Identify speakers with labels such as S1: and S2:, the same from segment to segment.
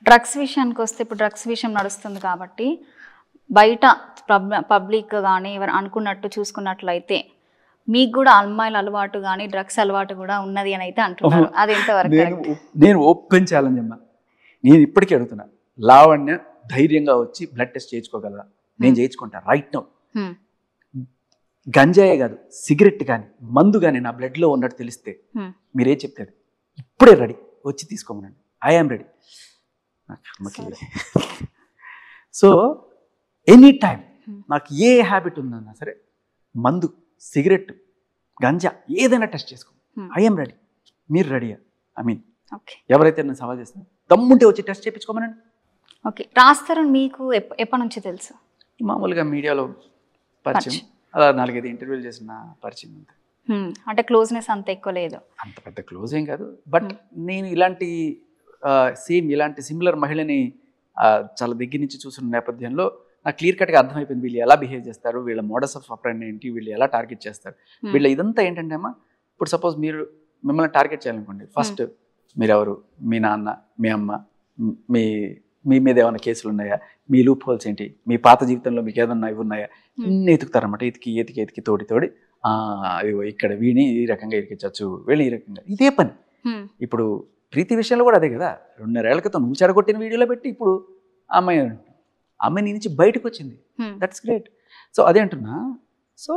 S1: Drugs విషయానికి వస్తే ఇప్పుడు డ్రగ్స్ విషయం నడుస్తుంది కాబట్టి బయట పబ్లిక్ కానీ ఎవరు అనుకున్నట్టు చూసుకున్నట్లయితే మీకు కూడా అమ్మాయిల అలవాటు కానీ డ్రగ్స్ అలవాటు కూడా ఉన్నది అని అయితే అంటున్నారు. అది ఎంతవరకు?
S2: నేను ఓపెన్ ఛాలెంజ్ అమ్మా. నేను ఇప్పటికీ అడుగుతున్నా, లావణ్య ధైర్యంగా వచ్చి బ్లడ్ టెస్ట్ చేయించుకోగలరా? నేను చేయించుకుంటా రైట్ నౌ. గంజాయే కాదు, సిగరెట్ కానీ మందు కానీ నా బ్లడ్లో ఉన్నట్టు తెలిస్తే మీరేం చెప్తారు? ఇప్పుడే రెడీ, వచ్చి తీసుకోమనండి. I am ready. So any time నాకు ఏ హ్యాబిట్ ఉందన్నా సరే, మందు, సిగరెట్, గంజా ఏదైనా టెస్ట్ చేసుకో. I'm ready. మీరు రెడీయా? ఐ మీన్ ఎవరైతే నన్ను సవాల్ చేస్తున్నారు దమ్ముంటే వచ్చి టెస్ట్ చేయించుకోమనండి.
S1: ఓకే. రాజ్ మీకు ఎప్పటి నుంచి తెలుసు?
S2: మామూలుగా మీడియాలో పరిచయం, అలా 4-5 ఇంటర్వ్యూలు చేసిన పరిచయం అంతే.
S1: అంటే క్లోజ్నెస్ అంత ఎక్కువ లేదు,
S2: అంత పెద్ద క్లోజ్ ఏం కాదు. బట్ నేను ఇలాంటి ఇలాంటి సిమిలర్ మహిళని చాలా దగ్గర నుంచి చూసిన నేపథ్యంలో నాకు క్లియర్ కట్గా అర్థమైపోయింది వీళ్ళు ఎలా బిహేవ్ చేస్తారు, వీళ్ళ మోడస్ ఆఫ్ ఆపరెండి ఏంటి, వీళ్ళు ఎలా టార్గెట్ చేస్తారు. వీళ్ళ ఇదంతా ఏంటంటే అమ్మా, ఇప్పుడు సపోజ్ మిమ్మల్ని టార్గెట్ చేయాలనుకోండి, ఫస్ట్ మీరెవరు, మీ నాన్న, మీ అమ్మ, మీ మీద ఏమైనా కేసులు ఉన్నాయా, మీ లూప్ హోల్స్ ఏంటి, మీ పాత జీవితంలో మీకు ఏదన్నా ఇవి ఉన్నాయా, ఇన్ని ఎతుకుతారన్నమాట. ఎతికి తోడి ఇక్కడ వీణి ఈ రకంగా ఇరికించవచ్చు, వీళ్ళు ఈ రకంగా. ఇదే పని. ఇప్పుడు ప్రీతి విషయంలో కూడా అదే కదా. 2.5 ఏళ్ల క్రితం నువ్వు చెడగొట్టిన వీడియోలో పెట్టి ఇప్పుడు అమ్మాయి నుంచి బయటకు వచ్చింది. That's great. సో అదే అంటున్నా. సో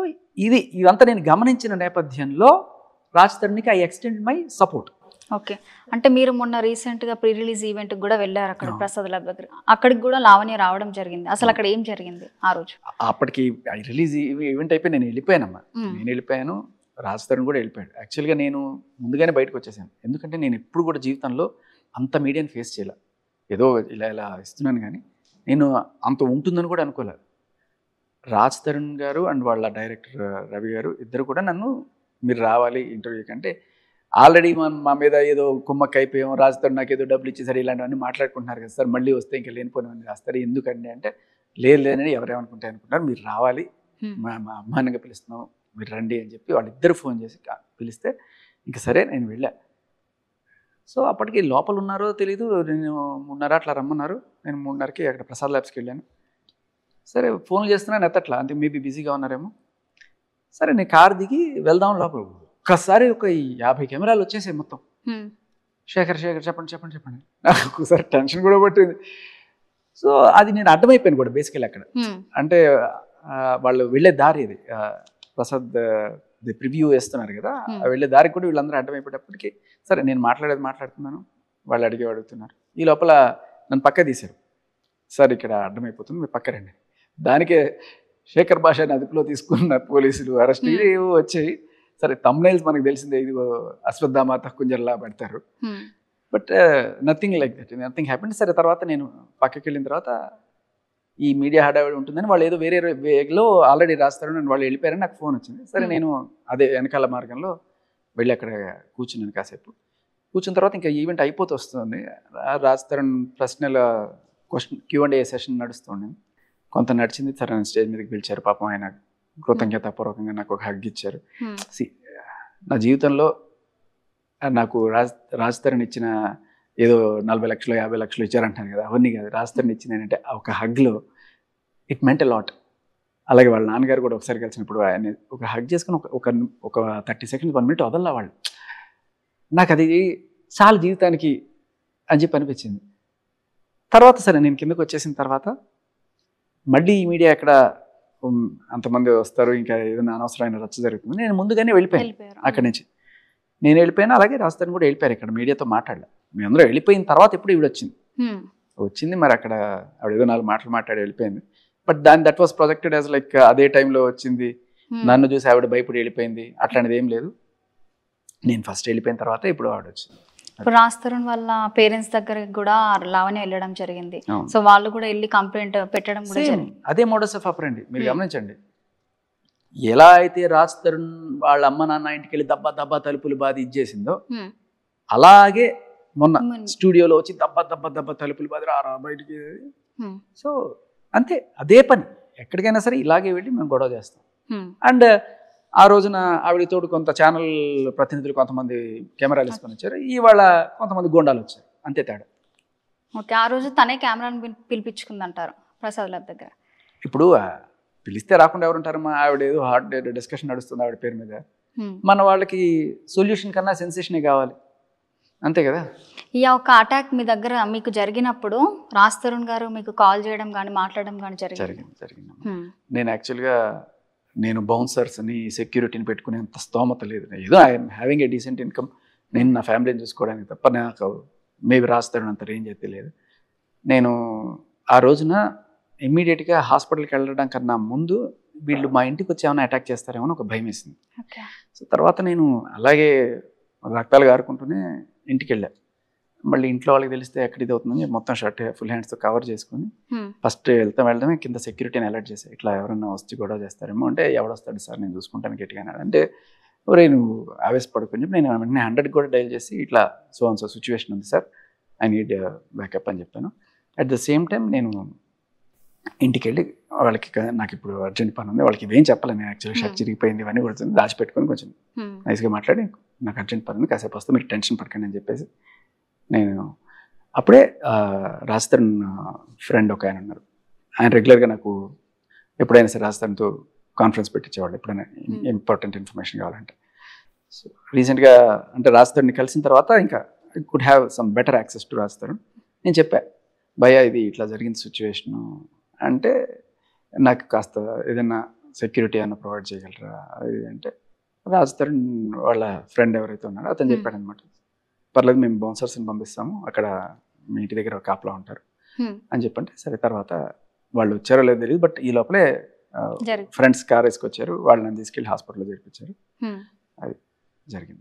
S2: ఇదంతా నేను గమనించిన నేపథ్యంలో రాజ్ తరుణ్కి I extend my support.
S1: Okay. అంటే మీరు మొన్న రీసెంట్గా ప్రీ రిలీజ్ ఈవెంట్కి కూడా వెళ్ళారు, అక్కడ ప్రసాద్ ల్యాబ్ దగ్గర. అక్కడికి కూడా లావణ్య రావడం జరిగింది. అసలు అక్కడ ఏం జరిగింది ఆ రోజు?
S2: అప్పటికి రిలీజ్ ఈవెంట్ అయిపోయి నేను వెళ్ళిపోయానమ్మా. నేను వెళ్ళిపోయాను, రాజ్ తరుణ్ కూడా వెళ్ళిపోయాడు. యాక్చువల్గా నేను ముందుగానే బయటకు వచ్చేసాను. ఎందుకంటే నేను ఎప్పుడు కూడా జీవితంలో అంత మీడియాని ఫేస్ చేయలే. ఏదో ఇలా ఇస్తున్నాను కానీ నేను అంత ఉంటుందని కూడా అనుకోలేదు. రాజ్ తరుణ్ గారు అండ్ వాళ్ళ డైరెక్టర్ రవి గారు ఇద్దరు కూడా నన్ను మీరు రావాలి ఇంటర్వ్యూ కంటే, ఆల్రెడీ మా మీద ఏదో కుమ్మక్క అయిపోయాం, రాజ్ తరుణ్ నాకు ఏదో డబ్బులు ఇచ్చేసరి ఇలాంటివన్నీ మాట్లాడుకుంటున్నారు కదా సార్, మళ్ళీ వస్తే ఇంకా లేనిపోయినవన్నీ రాస్తారు ఎందుకండి అంటే, లేదని ఎవరేమనుకుంటే అనుకుంటారు, మీరు రావాలి, మా అమ్మాయిగా పిలుస్తున్నాం, మీరు రండి అని చెప్పి వాళ్ళిద్దరు ఫోన్ చేసి పిలిస్తే ఇంకా సరే నేను వెళ్ళా. సో అప్పటికి లోపల ఉన్నారో తెలీదు, నేను 3:30 అట్లా రమ్మన్నారు. నేను 3:30కి అక్కడ ప్రసాద్ ల్యాబ్స్కి వెళ్ళాను. సరే ఫోన్లు చేస్తున్నాను, ఎత్తట్లా, అంటే మేబీ బిజీగా ఉన్నారేమో. సరే నేను కారు దిగి వెళ్దాం లోపల. ఒక్కసారి ఒక 50 కెమెరాలు వచ్చేసాయి మొత్తం. శేఖర్ చెప్పండి. నాకు ఒకసారి టెన్షన్ కూడా పట్టింది. సో అది నేను అడ్డమైపోయాను కూడా బేసికలీ అక్కడ. అంటే వాళ్ళు వెళ్ళే దారి ఇది, ప్రసాద్ ప్రివ్యూ వేస్తున్నారు కదా, వెళ్ళే దారికి కూడా వీళ్ళందరూ అడ్డమైపోయేటప్పటికి సరే నేను మాట్లాడుతున్నాను, వాళ్ళు అడుగుతున్నారు. ఈ లోపల నన్ను పక్క తీశారు. సార్ ఇక్కడ అడ్డమైపోతుంది, మీరు పక్క రండి. దానికే శేఖర్ భాషని అదుపులో తీసుకున్న పోలీసులు అరెస్ట్ వచ్చాయి. సరే తమ్నైల్స్ మనకు తెలిసిందే, ఇది అశ్వత్థామ కుంజర్లా పెడతారు. But nothing like that, nothing happened. సరే తర్వాత నేను పక్కకి వెళ్ళిన తర్వాత ఈ మీడియా హడావిడి ఉంటుందని వాళ్ళు ఏదో వేరే వేలో ఆల్రెడీ రాస్తారు, నన్ను వాళ్ళు వెళ్ళిపోయారని నాకు ఫోన్ వచ్చింది. సరే నేను అదే వెనకాల మార్గంలో వెళ్ళి అక్కడ కూర్చున్నాను. కాసేపు కూర్చున్న తర్వాత ఇంకా ఈవెంట్ అయిపోతూ వస్తుంది. రాజ్ తరుణ్ ప్రశ్నల Q&A సెషన్ నడుస్తుంది. కొంత నడిచింది. సరే స్టేజ్ మీదకి పిలిచారు. పాపం ఆయన కృతజ్ఞతాపూర్వకంగా నాకు ఒక హగ్ ఇచ్చారు. నా జీవితంలో నాకు రాజ్ తరుణ్ ఇచ్చిన ఏదో 40 లక్షలు 50 లక్షలు ఇచ్చారంటాను కదా, అవన్నీ కాదు. రాజ్ తరుణ్ ఇచ్చింది ఏంటంటే ఒక హగ్లో ఇట్ మెంట్ ఎ లాట్. అలాగే వాళ్ళ నాన్నగారు కూడా ఒకసారి కలిసినప్పుడు ఆయన ఒక హగ్ చేసుకుని ఒక 30 సెకండ్స్ 1 మినిట్ వదల్లా వాళ్ళు. నాకు అది చాలా జీవితానికి అని చెప్పి అనిపించింది. తర్వాత సరే నేను కిందకు వచ్చేసిన తర్వాత మళ్ళీ ఈ మీడియా ఎక్కడ అంతమంది వస్తారు, ఇంకా ఏదైనా అనవసరమైన రచ్చ జరుగుతుంది. నేను ముందుగానే వెళ్ళిపోయాను అక్కడి నుంచి. నేను వెళ్ళిపోయాను, అలాగే రాజ్ తరుణ్ కూడా వెళ్ళిపోయారు. ఇక్కడ మీడియాతో మాట్లాడలే. మీ అందరూ వెళ్ళిపోయిన తర్వాత ఎప్పుడు ఈవిడ వచ్చింది. మరి అక్కడ ఆవిడ ఏదో 4 మాటలు మాట్లాడి వెళ్ళిపోయింది. But that was projected as like అదే టైంలో వచ్చింది, నన్ను చూసి ఆవిడ భయపడి వెళ్ళిపోయింది, అట్లాంటిది ఏం లేదు. నేను ఫస్ట్ వెళ్ళిపోయిన తర్వాత ఇప్పుడు ఆవిడ వచ్చింది.
S1: ఇప్పుడు రాజ్ తరుణ్ వాళ్ళ పేరెంట్స్ దగ్గరికి కూడా లావణ్య వెళ్ళడం జరిగింది. సో వాళ్ళు కూడా వెళ్ళి కంప్లైంట్ పెట్టడం కూడా జరిగింది.
S2: అదే మోడస్ ఆఫ్ ఆపరెండి. మీరు గమనించండి, ఎలా అయితే రాజ్ తరుణ్ వాళ్ళ అమ్మ నాన్న ఇంటికి వెళ్ళి దబ్బా తలుపులు బాది ఇచ్చేసిందో, అలాగే మొన్న స్టూడియోలో వచ్చి దబ్బా తలుపులు బాది రా బయటికి. సో అంతే, అదే పని. ఎక్కడికైనా సరే ఇలాగే వెళ్ళి మేము గొడవ చేస్తాం. అండ్ ఆ రోజున ఆవిడతోడు కొంత ఛానల్ ప్రతినిధులు కొంతమంది కెమెరాలు వేసుకొని వచ్చారు. ఇవాళ కొంతమంది గోండాలు వచ్చారు, అంతే తేడా.
S1: ఓకే, ఆ రోజు తనే కెమెరాని పిలిపించుకుందంటారు ప్రసాద్ ల్యాబ్ దగ్గర.
S2: ఇప్పుడు పిలిస్తే రాకుండా ఎవరు ఉంటారమ్మా? ఆవిడ ఏదో హార్ట్ డిస్కషన్ నడుస్తుంది ఆవిడ పేరు మీద. మన వాళ్ళకి సొల్యూషన్ కన్నా సెన్సేషనే కావాలి, అంతే కదా.
S1: ఈ ఒక అటాక్ మీ దగ్గర మీకు జరిగినప్పుడు రాజ్ తరుణ్ గారు మీకు కాల్ చేయడం కానీ మాట్లాడడం కానీ
S2: జరిగింది. నేను యాక్చువల్గా నేను బౌన్సర్స్ని సెక్యూరిటీని పెట్టుకునేంత స్తోమత లేదు. ఏదో I'm having a decent income, నేను నా ఫ్యామిలీని చూసుకోవడానికి తప్ప నాకు మేబీ రాజ్ తరుణ్ అంత రేంజ్ అయితే లేదు. నేను ఆ రోజున ఇమ్మీడియట్గా హాస్పిటల్కి వెళ్ళడం కన్నా ముందు వీళ్ళు మా ఇంటికి వచ్చి ఏమైనా అటాక్ చేస్తారేమో అని ఒక భయం వేసింది. సో తర్వాత నేను అలాగే రక్తాలు గారుకుంటూనే ఇంటికి వెళ్ళా. మళ్ళీ ఇంట్లో వాళ్ళకి తెలిస్తే ఎక్కడ ఇది అవుతుందని మొత్తం షర్ట్ ఫుల్ హ్యాండ్స్తో కవర్ చేసుకుని ఫస్ట్ వెళ్ళడమే కింద సెక్యూరిటీని అలర్ట్ చేశాను. ఇట్లా ఎవరైనా వచ్చి గొడవ చేస్తారేమో అంటే, ఎవడొస్తాడు సార్ నేను చూసుకుంటాను గట్టిగా అన్నాడు. అంటే ఒరే నువ్వు ఆవేశపడుకుని చెప్పి నేను వెంటనే 100 కూడా డైల్ చేసి ఇట్లా సో సిచ్యువేషన్ ఉంది సార్, ఐ నీడ్ బ్యాకప్ అని చెప్పాను. అట్ ద సేమ్ టైం నేను ఇంటికి వెళ్ళి వాళ్ళకి నాకు ఇప్పుడు అర్జెంట్ పని ఉంది, వాళ్ళకి ఇవేం చెప్పాలి, నేను యాక్చువల్లీ షర్ట్ చిరిగిపోయింది ఇవన్నీ కూడా దాచిపెట్టుకొని కొంచెం నైస్గా మాట్లాడి నాకు అర్జెంట్ పని ఉంది కాసేపు వస్తే మీరు టెన్షన్ పడకండి అని చెప్పేసి నేను అప్పుడే రాజ్ తరుణ్ ఫ్రెండ్ ఒక ఆయన ఉన్నారు, ఆయన రెగ్యులర్గా నాకు ఎప్పుడైనా సరే రాజ్ తరుణ్తో కాన్ఫరెన్స్ పెట్టించేవాళ్ళు ఎప్పుడైనా ఇంపార్టెంట్ ఇన్ఫర్మేషన్ కావాలంటే. సో రీసెంట్గా అంటే రాజ్ తరుణ్ని కలిసిన తర్వాత ఇంకా I could have some better access to Raj Tarun. నేను చెప్పా భయ్యా ఇది ఇట్లా జరిగింది సిచ్యువేషను అంటే, నాకు కాస్త ఏదైనా సెక్యూరిటీ అన్న ప్రొవైడ్ చేయగలరా అది అంటే, రాజ్ తరుణ్ వాళ్ళ ఫ్రెండ్ ఎవరైతే ఉన్నారో అతను చెప్పాడు అనమాట, పర్లేదు మేము బౌన్సర్స్ని పంపిస్తాము అక్కడ మీ ఇంటి దగ్గర కాపలా ఉంటారు అని చెప్పంటే, సరే తర్వాత వాళ్ళు వచ్చారో లేదో తెలియదు, బట్ ఈ లోపలే ఫ్రెండ్స్ కార్ వేసుకొచ్చారు, వాళ్ళని తీసుకెళ్ళి హాస్పిటల్లో చేర్పించారు. అది జరిగింది.